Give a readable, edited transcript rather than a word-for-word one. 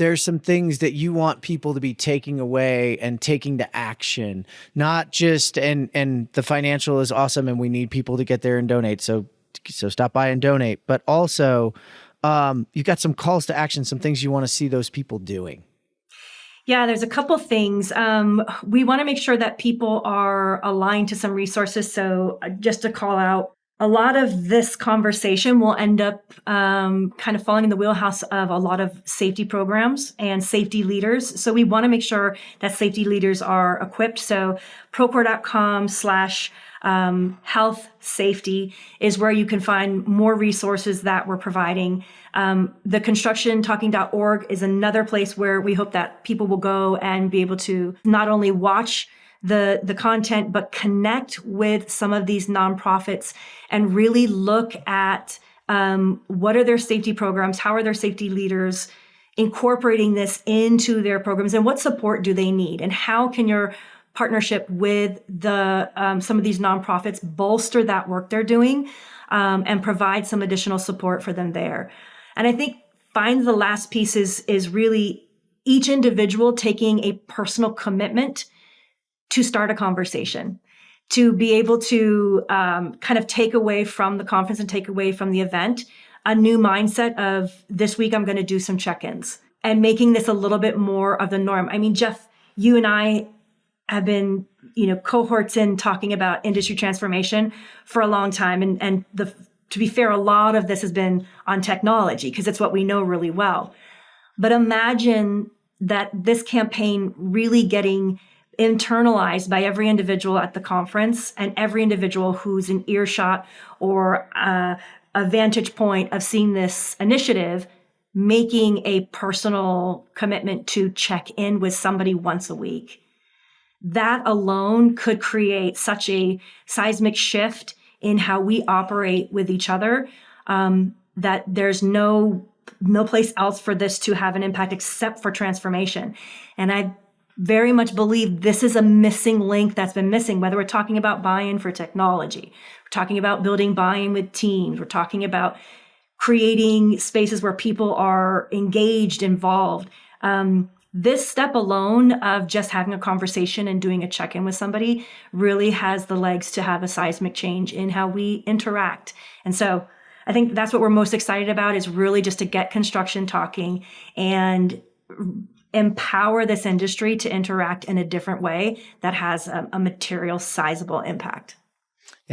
there's some things that you want people to be taking away and taking to action, not just, and the financial is awesome and we need people to get there and donate. So stop by and donate, but also you've got some calls to action, some things you want to see those people doing. Yeah, there's a couple things. We want to make sure that people are aligned to some resources. So just to call out, a lot of this conversation will end up kind of falling in the wheelhouse of a lot of safety programs and safety leaders. So we want to make sure that safety leaders are equipped. So Procore.com/health safety is where you can find more resources that we're providing. The constructiontalking.org is another place where we hope that people will go and be able to not only watch the content, but connect with some of these nonprofits and really look at what are their safety programs, how are their safety leaders incorporating this into their programs, and what support do they need, and how can your partnership with the some of these nonprofits bolster that work they're doing and provide some additional support for them there. And I think finally the last piece is really each individual taking a personal commitment to start a conversation, to be able to kind of take away from the conference and take away from the event a new mindset of this week I'm going to do some check-ins and making this a little bit more of the norm. I mean, Jeff, you and I have been, cohorts in talking about industry transformation for a long time. And to be fair, a lot of this has been on technology because it's what we know really well. But imagine that this campaign really getting internalized by every individual at the conference and every individual who's in earshot or a vantage point of seeing this initiative, making a personal commitment to check in with somebody once a week. That alone could create such a seismic shift in how we operate with each other that there's no place else for this to have an impact except for transformation. And I very much believe this is a missing link that's been missing, whether we're talking about buy-in for technology, we're talking about building buy-in with teams, we're talking about creating spaces where people are engaged, involved. This step alone of just having a conversation and doing a check-in with somebody really has the legs to have a seismic change in how we interact. And so I think that's what we're most excited about, is really just to get construction talking and empower this industry to interact in a different way that has a material, sizable impact.